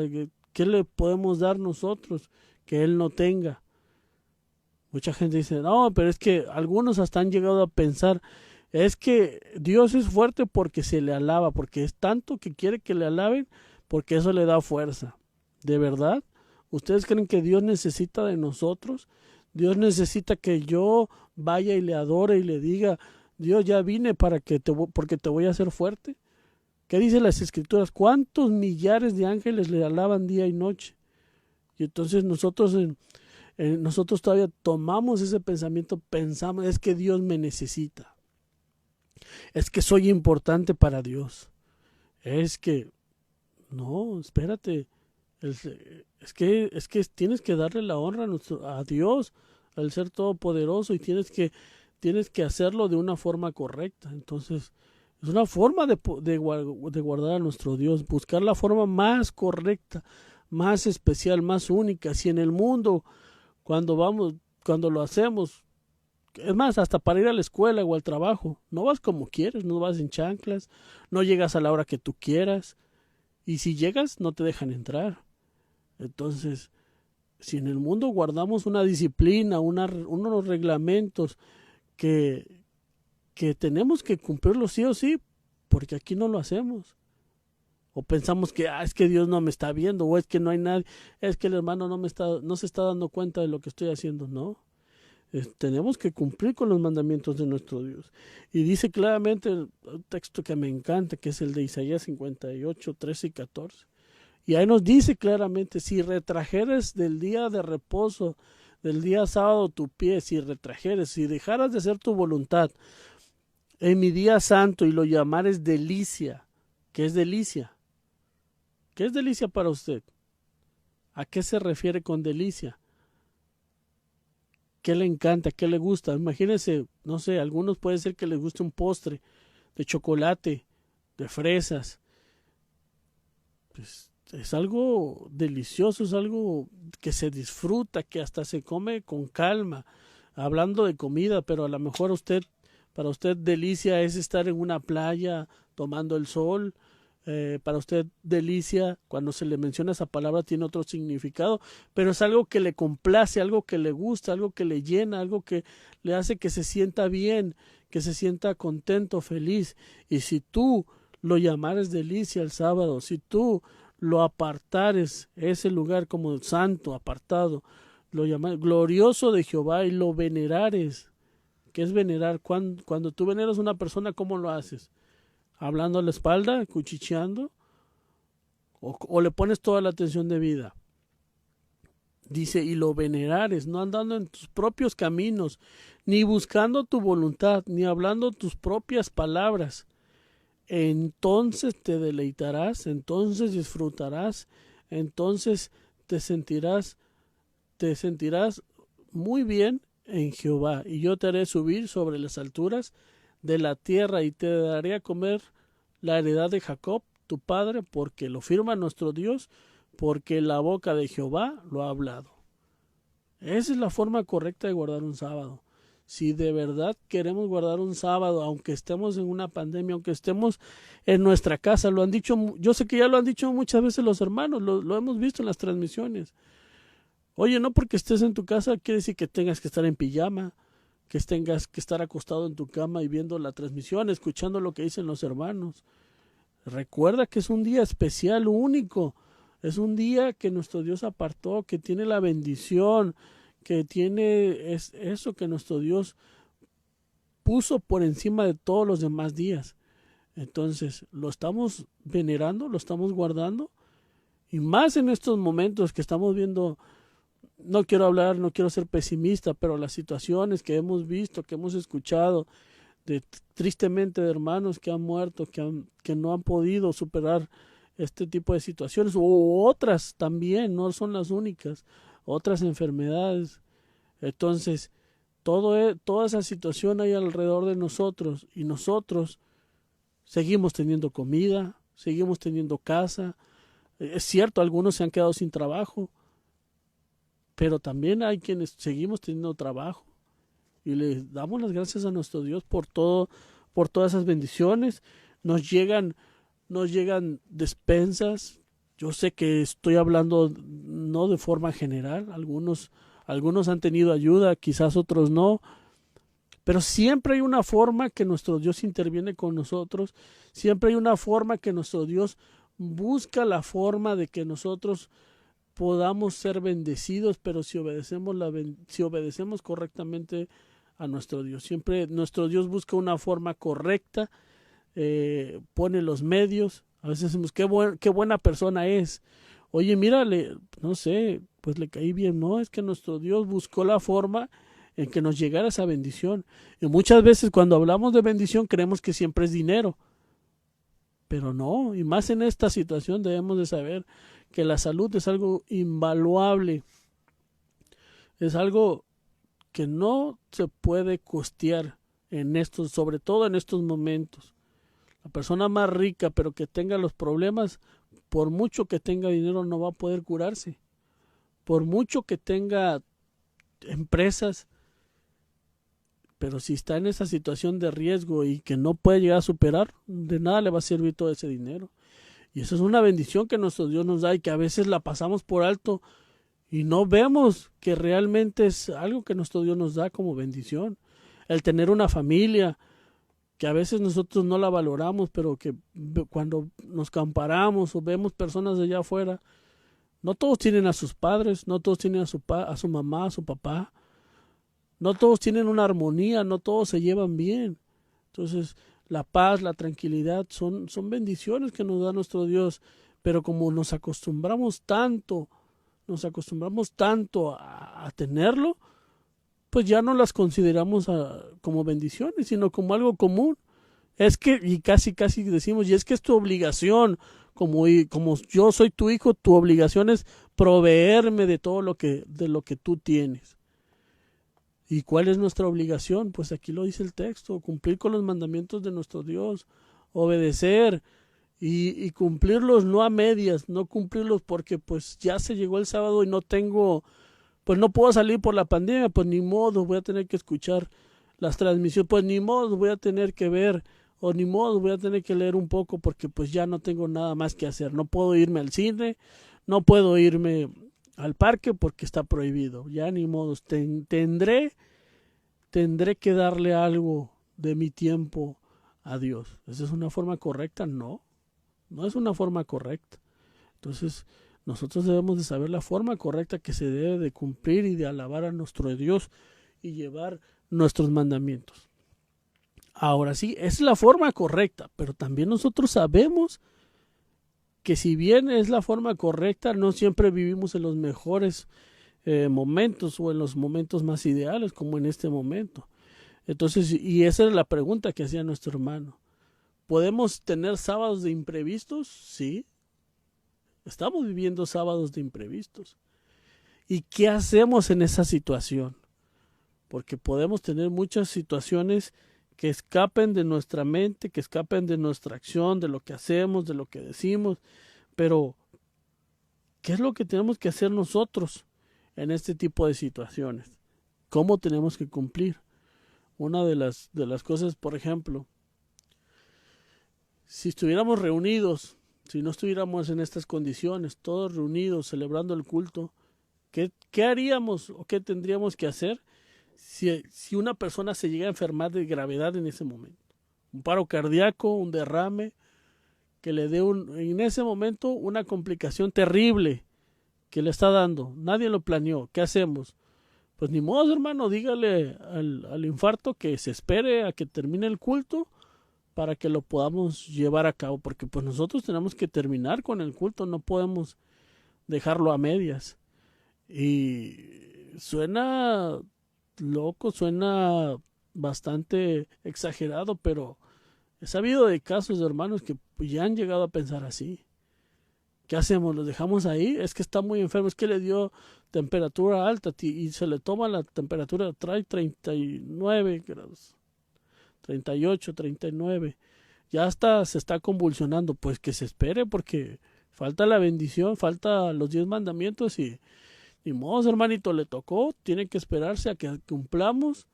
¿Qué le podemos dar nosotros que él no tenga? Mucha gente dice, no, pero es que algunos hasta han llegado a pensar, es que Dios es fuerte porque se le alaba, porque es tanto que quiere que le alaben, porque eso le da fuerza. ¿De verdad? ¿Ustedes creen que Dios necesita de nosotros? Dios necesita que yo vaya y le adore y le diga, Dios, ya vine porque te voy a hacer fuerte. ¿Qué dicen las Escrituras? ¿Cuántos millares de ángeles le alaban día y noche? Y entonces nosotros todavía tomamos ese pensamiento, pensamos, es que Dios me necesita, es que soy importante para Dios, es que, no, espérate, es que tienes que darle la honra a Dios, al ser todopoderoso, y tienes que hacerlo de una forma correcta. Entonces, es una forma de guardar a nuestro Dios, buscar la forma más correcta, más especial, más única. Si en el mundo, cuando lo hacemos, es más, hasta para ir a la escuela o al trabajo, no vas como quieres, no vas en chanclas, no llegas a la hora que tú quieras, y si llegas no te dejan entrar. Entonces, si en el mundo guardamos una disciplina, unos reglamentos que tenemos que cumplirlos sí o sí, porque aquí no lo hacemos. O pensamos que es que Dios no me está viendo, o es que no hay nadie, es que el hermano no se está dando cuenta de lo que estoy haciendo. No, tenemos que cumplir con los mandamientos de nuestro Dios. Y dice claramente el texto que me encanta, que es el de Isaías 58, 13 y 14. Y ahí nos dice claramente, si retrajeres del día de reposo, del día sábado tu pie, si dejaras de hacer tu voluntad en mi día santo y lo llamares delicia. ¿Qué es delicia? ¿Qué es delicia para usted? ¿A qué se refiere con delicia? ¿Qué le encanta? ¿Qué le gusta? Imagínense, no sé, a algunos puede ser que les guste un postre de chocolate, de fresas. Pues es algo delicioso, es algo que se disfruta, que hasta se come con calma. Hablando de comida, pero a lo mejor para usted delicia es estar en una playa tomando el sol. Para usted delicia, cuando se le menciona esa palabra, tiene otro significado, pero es algo que le complace, algo que le gusta, algo que le llena, algo que le hace que se sienta bien, que se sienta contento, feliz. Y si tú lo llamares delicia el sábado, si tú lo apartares, ese lugar como santo, apartado, lo llamares glorioso de Jehová, y lo venerares. ¿Qué es venerar? Cuando tú veneras a una persona, ¿cómo lo haces? ¿Hablando a la espalda, cuchicheando? ¿O le pones toda la atención debida? Dice, y lo venerares, no andando en tus propios caminos, ni buscando tu voluntad, ni hablando tus propias palabras. Entonces te deleitarás, entonces disfrutarás, entonces te sentirás muy bien en Jehová, y yo te haré subir sobre las alturas de la tierra, y te daré a comer la heredad de Jacob, tu padre, porque lo firma nuestro Dios, porque la boca de Jehová lo ha hablado. Esa es la forma correcta de guardar un sábado. Si de verdad queremos guardar un sábado, aunque estemos en una pandemia, aunque estemos en nuestra casa, lo han dicho, yo sé que ya lo han dicho muchas veces los hermanos, lo hemos visto en las transmisiones. Oye, no porque estés en tu casa quiere decir que tengas que estar en pijama, que tengas que estar acostado en tu cama y viendo la transmisión, escuchando lo que dicen los hermanos. Recuerda que es un día especial, único. Es un día que nuestro Dios apartó, que tiene la bendición, que tiene eso que nuestro Dios puso por encima de todos los demás días. Entonces, lo estamos venerando, lo estamos guardando. Y más en estos momentos que estamos viendo, no quiero ser pesimista, pero las situaciones que hemos visto, que hemos escuchado, tristemente de hermanos que han muerto, que no han podido superar este tipo de situaciones, u otras también, no son las únicas, otras enfermedades. Entonces, toda esa situación hay alrededor de nosotros y nosotros seguimos teniendo comida, seguimos teniendo casa. Es cierto, algunos se han quedado sin trabajo, pero también hay quienes seguimos teniendo trabajo y le damos las gracias a nuestro Dios por todas esas bendiciones. Nos llegan despensas. Yo sé que estoy hablando no de forma general, algunos han tenido ayuda, quizás otros no, pero siempre hay una forma que nuestro Dios interviene con nosotros, siempre hay una forma que nuestro Dios busca la forma de que nosotros podamos ser bendecidos, pero si obedecemos correctamente a nuestro Dios. Siempre nuestro Dios busca una forma correcta, pone los medios. A veces decimos, qué buena persona es. Oye, mírale, no sé, pues le caí bien. No, es que nuestro Dios buscó la forma en que nos llegara esa bendición. Y muchas veces cuando hablamos de bendición creemos que siempre es dinero. Pero no, y más en esta situación debemos de saber que la salud es algo invaluable. Es algo que no se puede costear sobre todo en estos momentos. La persona más rica, pero que tenga los problemas, por mucho que tenga dinero, no va a poder curarse. Por mucho que tenga empresas, pero si está en esa situación de riesgo y que no puede llegar a superar, de nada le va a servir todo ese dinero. Y eso es una bendición que nuestro Dios nos da y que a veces la pasamos por alto y no vemos que realmente es algo que nuestro Dios nos da como bendición. El tener una familia, que a veces nosotros no la valoramos, pero que cuando nos comparamos o vemos personas de allá afuera, no todos tienen a sus padres, no todos tienen a su mamá, a su papá, no todos tienen una armonía, no todos se llevan bien. Entonces, la paz, la tranquilidad son bendiciones que nos da nuestro Dios, pero como nos acostumbramos tanto a tenerlo, pues ya no las consideramos como bendiciones, sino como algo común. Es que, y casi decimos, y es que es tu obligación, como yo soy tu hijo, tu obligación es proveerme de todo de lo que tú tienes. ¿Y cuál es nuestra obligación? Pues aquí lo dice el texto, cumplir con los mandamientos de nuestro Dios, obedecer y cumplirlos no a medias, no cumplirlos porque pues ya se llegó el sábado y pues no puedo salir por la pandemia, pues ni modo, voy a tener que escuchar las transmisiones, pues ni modo, voy a tener que ver, o ni modo, voy a tener que leer un poco porque pues ya no tengo nada más que hacer, no puedo irme al cine, no puedo irme al parque porque está prohibido, ya ni modo, tendré que darle algo de mi tiempo a Dios. ¿Esa es una forma correcta? No es una forma correcta. Entonces, nosotros debemos de saber la forma correcta que se debe de cumplir y de alabar a nuestro Dios y llevar nuestros mandamientos. Ahora sí, es la forma correcta, pero también nosotros sabemos que si bien es la forma correcta, no siempre vivimos en los mejores momentos o en los momentos más ideales como en este momento. Entonces, y esa es la pregunta que hacía nuestro hermano. ¿Podemos tener sábados de imprevistos? Sí. Estamos viviendo sábados de imprevistos. ¿Y qué hacemos en esa situación? Porque podemos tener muchas situaciones que escapen de nuestra mente, que escapen de nuestra acción, de lo que hacemos, de lo que decimos. Pero, ¿qué es lo que tenemos que hacer nosotros en este tipo de situaciones. ¿Cómo tenemos que cumplir? Una de las cosas, por ejemplo, si estuviéramos reunidos, si no estuviéramos en estas condiciones, todos reunidos celebrando el culto, ¿qué haríamos o qué tendríamos que hacer si una persona se llega a enfermar de gravedad en ese momento? Un paro cardíaco, un derrame, que le dé en ese momento una complicación terrible que le está dando. Nadie lo planeó. ¿Qué hacemos? Pues ni modo, hermano, dígale al infarto que se espere a que termine el culto para que lo podamos llevar a cabo, porque pues nosotros tenemos que terminar con el culto, no podemos dejarlo a medias. Y suena loco, suena bastante exagerado, pero he sabido de casos de hermanos que ya han llegado a pensar así. ¿Qué hacemos? ¿Los dejamos ahí? Es que está muy enfermo, es que le dio temperatura alta y se le toma la temperatura, trae 39 grados, 38, 39. Ya hasta se está convulsionando, pues que se espere porque falta la bendición, falta los 10 mandamientos y ni modo, hermanito, le tocó, tiene que esperarse a que cumplamos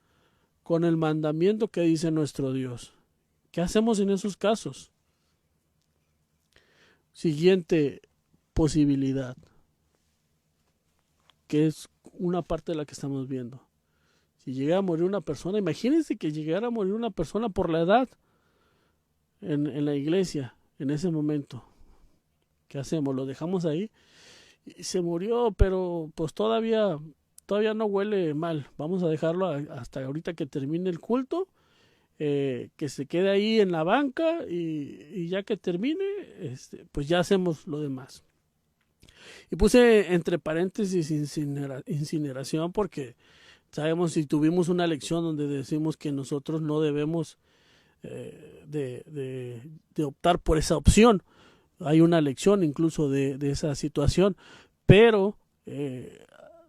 con el mandamiento que dice nuestro Dios. ¿Qué hacemos en esos casos? Siguiente posibilidad, que es una parte de la que estamos viendo. Si llega a morir una persona, imagínense que llegara a morir una persona por la edad en la iglesia en ese momento. ¿Qué hacemos? ¿Lo dejamos ahí? Y se murió, pero pues todavía no huele mal. Vamos a dejarlo hasta ahorita que termine el culto. Que se quede ahí en la banca y ya que termine, pues ya hacemos lo demás. Y puse entre paréntesis incineración porque sabemos si tuvimos una lección donde decimos que nosotros no debemos de optar por esa opción. Hay una lección incluso de esa situación, pero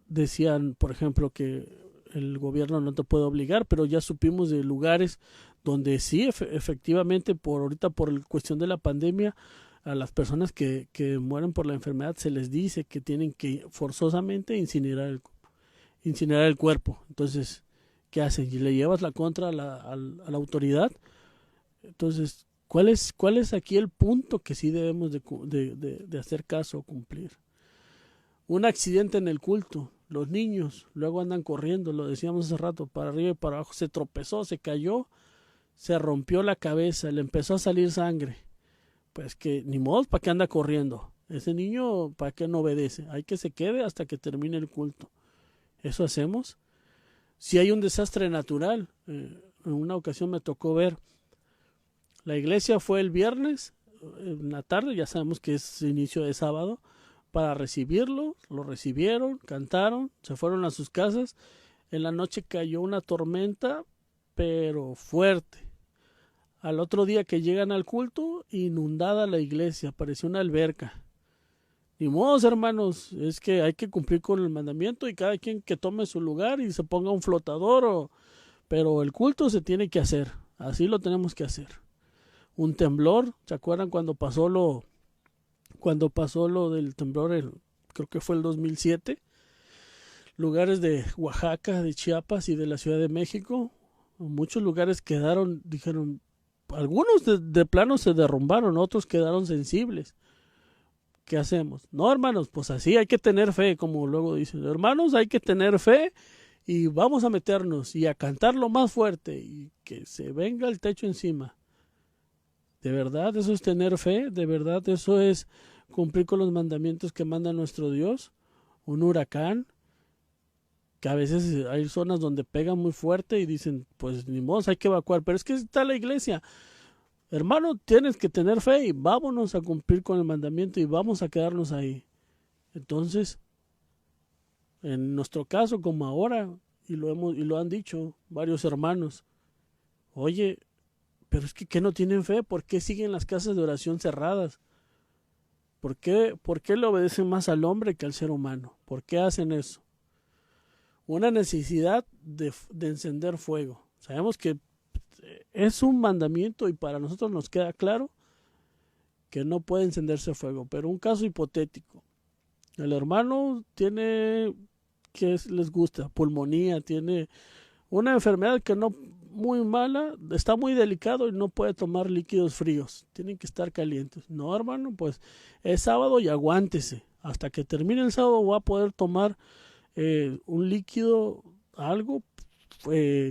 decían, por ejemplo, que el gobierno no te puede obligar, pero ya supimos de lugares donde sí, efectivamente, ahorita por la cuestión de la pandemia, a las personas que mueren por la enfermedad se les dice que tienen que forzosamente incinerar el cuerpo. Entonces, ¿qué hacen? ¿Y le llevas la contra a la autoridad? Entonces, ¿cuál es aquí el punto que sí debemos de hacer caso o cumplir? Un accidente en el culto. Los niños luego andan corriendo, lo decíamos hace rato, para arriba y para abajo. Se tropezó, se cayó, se rompió la cabeza, le empezó a salir sangre. Pues que ni modo, ¿para qué anda corriendo? Ese niño, ¿para qué no obedece? Hay que se quede hasta que termine el culto. ¿Eso hacemos? Si hay un desastre natural, en una ocasión me tocó ver, la iglesia fue el viernes, en la tarde, ya sabemos que es inicio de sábado, para recibirlo, lo recibieron, cantaron, se fueron a sus casas. En la noche cayó una tormenta, pero fuerte. Al otro día que llegan al culto, inundada la iglesia, parecía una alberca. Ni modo, hermanos, es que hay que cumplir con el mandamiento y cada quien que tome su lugar y se ponga un flotador, pero el culto se tiene que hacer, así lo tenemos que hacer. Un temblor, ¿se acuerdan cuando pasó lo del temblor, creo que fue el 2007, lugares de Oaxaca, de Chiapas y de la Ciudad de México, muchos lugares dijeron, algunos de plano se derrumbaron, otros quedaron sensibles. ¿Qué hacemos? No, hermanos, pues así hay que tener fe, como luego dicen, hermanos, hay que tener fe y vamos a meternos y a cantar lo más fuerte y que se venga el techo encima. ¿De verdad eso es tener fe? ¿De verdad eso es cumplir con los mandamientos que manda nuestro Dios? Un huracán, que a veces hay zonas donde pega muy fuerte y dicen, pues ni modo, hay que evacuar, pero es que está la iglesia. Hermano, tienes que tener fe y vámonos a cumplir con el mandamiento y vamos a quedarnos ahí. Entonces, en nuestro caso, como ahora, y lo han dicho varios hermanos, oye, pero es que no tienen fe, ¿por qué siguen las casas de oración cerradas? ¿Por qué le obedecen más al hombre que al ser humano? ¿Por qué hacen eso? Una necesidad de encender fuego. Sabemos que es un mandamiento y para nosotros nos queda claro que no puede encenderse fuego, pero un caso hipotético. El hermano tiene les gusta, pulmonía, tiene una enfermedad que no muy mala, está muy delicado y no puede tomar líquidos fríos, tienen que estar calientes. No, hermano, pues es sábado y aguántese. Hasta que termine el sábado va a poder tomar un líquido, algo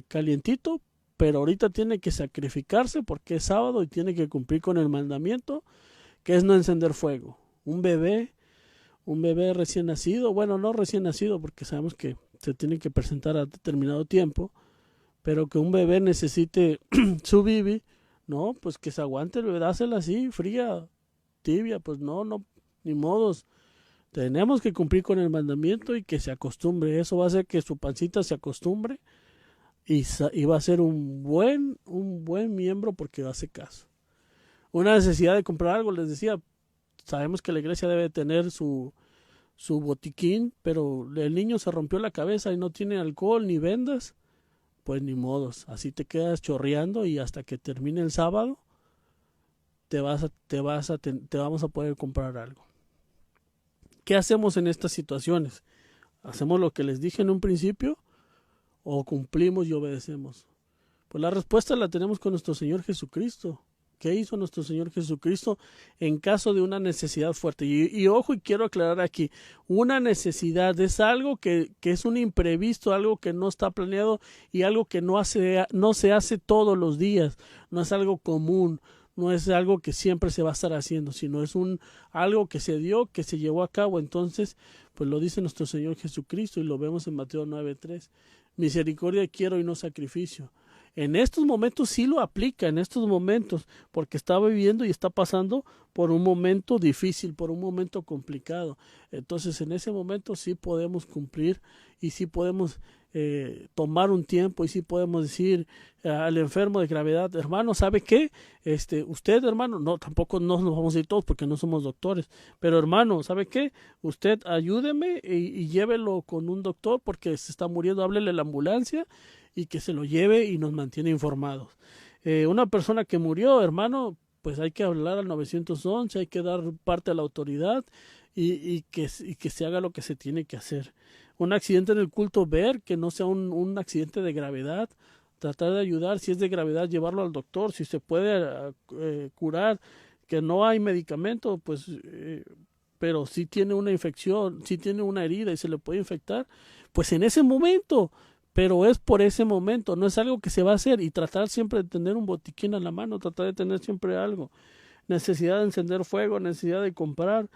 calientito, pero ahorita tiene que sacrificarse porque es sábado y tiene que cumplir con el mandamiento, que es no encender fuego. Un bebé recién nacido, bueno, no recién nacido porque sabemos que se tiene que presentar a determinado tiempo, pero que un bebé necesite su bibi, no, pues que se aguante el bebé, dásela así, fría, tibia, pues no, ni modos. Tenemos que cumplir con el mandamiento y que se acostumbre. Eso va a hacer que su pancita se acostumbre y va a ser un buen miembro porque hace caso. Una necesidad de comprar algo, les decía, sabemos que la iglesia debe tener su botiquín, pero el niño se rompió la cabeza y no tiene alcohol ni vendas, pues ni modos, así te quedas chorreando y hasta que termine el sábado te vamos a poder comprar algo. ¿Qué hacemos en estas situaciones? ¿Hacemos lo que les dije en un principio o cumplimos y obedecemos? Pues la respuesta la tenemos con nuestro Señor Jesucristo. ¿Qué hizo nuestro Señor Jesucristo en caso de una necesidad fuerte? Y ojo, y quiero aclarar aquí, una necesidad es algo que es un imprevisto, algo que no está planeado y algo que no se hace todos los días, no es algo común, no es algo que siempre se va a estar haciendo, sino es algo que se dio, que se llevó a cabo. Entonces, pues lo dice nuestro Señor Jesucristo y lo vemos en Mateo 9:3. Misericordia quiero y no sacrificio. En estos momentos sí lo aplica, en estos momentos, porque está viviendo y está pasando por un momento difícil, por un momento complicado. Entonces en ese momento sí podemos cumplir y sí podemos tomar un tiempo y sí podemos decir al enfermo de gravedad, hermano, ¿sabe qué? Usted, hermano, no, tampoco no nos vamos a ir todos porque no somos doctores, pero hermano, ¿sabe qué? Usted ayúdeme y llévelo con un doctor porque se está muriendo, háblele a la ambulancia y que se lo lleve y nos mantiene informados. Una persona que murió, hermano, pues hay que hablar al 911, hay que dar parte a la autoridad y que se haga lo que se tiene que hacer. Un accidente en el culto, ver que no sea un accidente de gravedad, tratar de ayudar, si es de gravedad, llevarlo al doctor, si se puede curar, que no hay medicamento, pues pero si tiene una infección, si tiene una herida y se le puede infectar, pues en ese momento, pero es por ese momento, no es algo que se va a hacer y tratar siempre de tener un botiquín a la mano, tratar de tener siempre algo, necesidad de encender fuego, necesidad de comprar,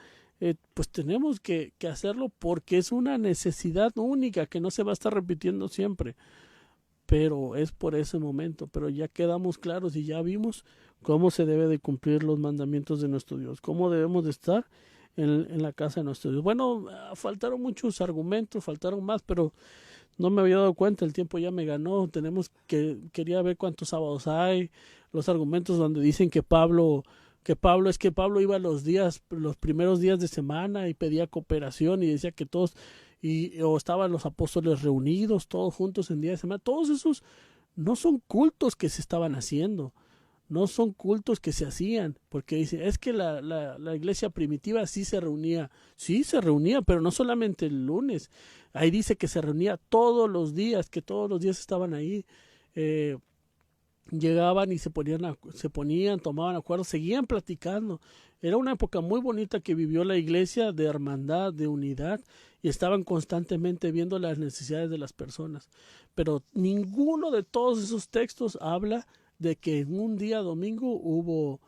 pues tenemos que hacerlo porque es una necesidad única que no se va a estar repitiendo siempre, pero es por ese momento, pero ya quedamos claros y ya vimos cómo se debe de cumplir los mandamientos de nuestro Dios, cómo debemos de estar en la casa de nuestro Dios. Bueno, faltaron muchos argumentos, faltaron más, pero no me había dado cuenta, el tiempo ya me ganó. Quería ver cuántos sábados hay, los argumentos donde dicen que Pablo iba los primeros días de semana y pedía cooperación y decía que todos, o estaban los apóstoles reunidos, todos juntos en día de semana. Todos esos no son cultos que se estaban haciendo, no son cultos que se hacían, porque dice, es que la iglesia primitiva sí se reunía, pero no solamente el lunes, ahí dice que se reunía todos los días, que todos los días estaban ahí, llegaban y se ponían, tomaban acuerdos, seguían platicando. Era una época muy bonita que vivió la iglesia de hermandad, de unidad, y estaban constantemente viendo las necesidades de las personas. Pero ninguno de todos esos textos habla de que en un día domingo hubo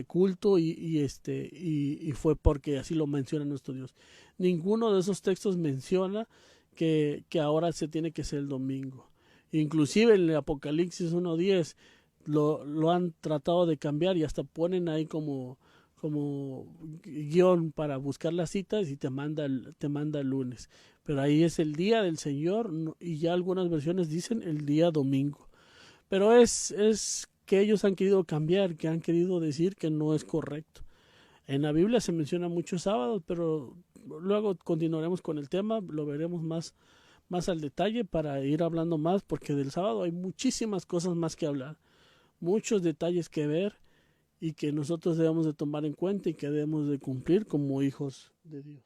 culto y fue porque así lo menciona nuestro Dios. Ninguno de esos textos menciona que ahora se tiene que ser el domingo. Inclusive en el Apocalipsis 1:10 lo han tratado de cambiar y hasta ponen ahí como guión para buscar las citas y te manda el lunes. Pero ahí es el día del Señor y ya algunas versiones dicen el día domingo. Pero es que ellos han querido cambiar, que han querido decir que no es correcto. En la Biblia se menciona muchos sábados, pero luego continuaremos con el tema, lo veremos más al detalle para ir hablando más, porque del sábado hay muchísimas cosas más que hablar, muchos detalles que ver y que nosotros debemos de tomar en cuenta y que debemos de cumplir como hijos de Dios.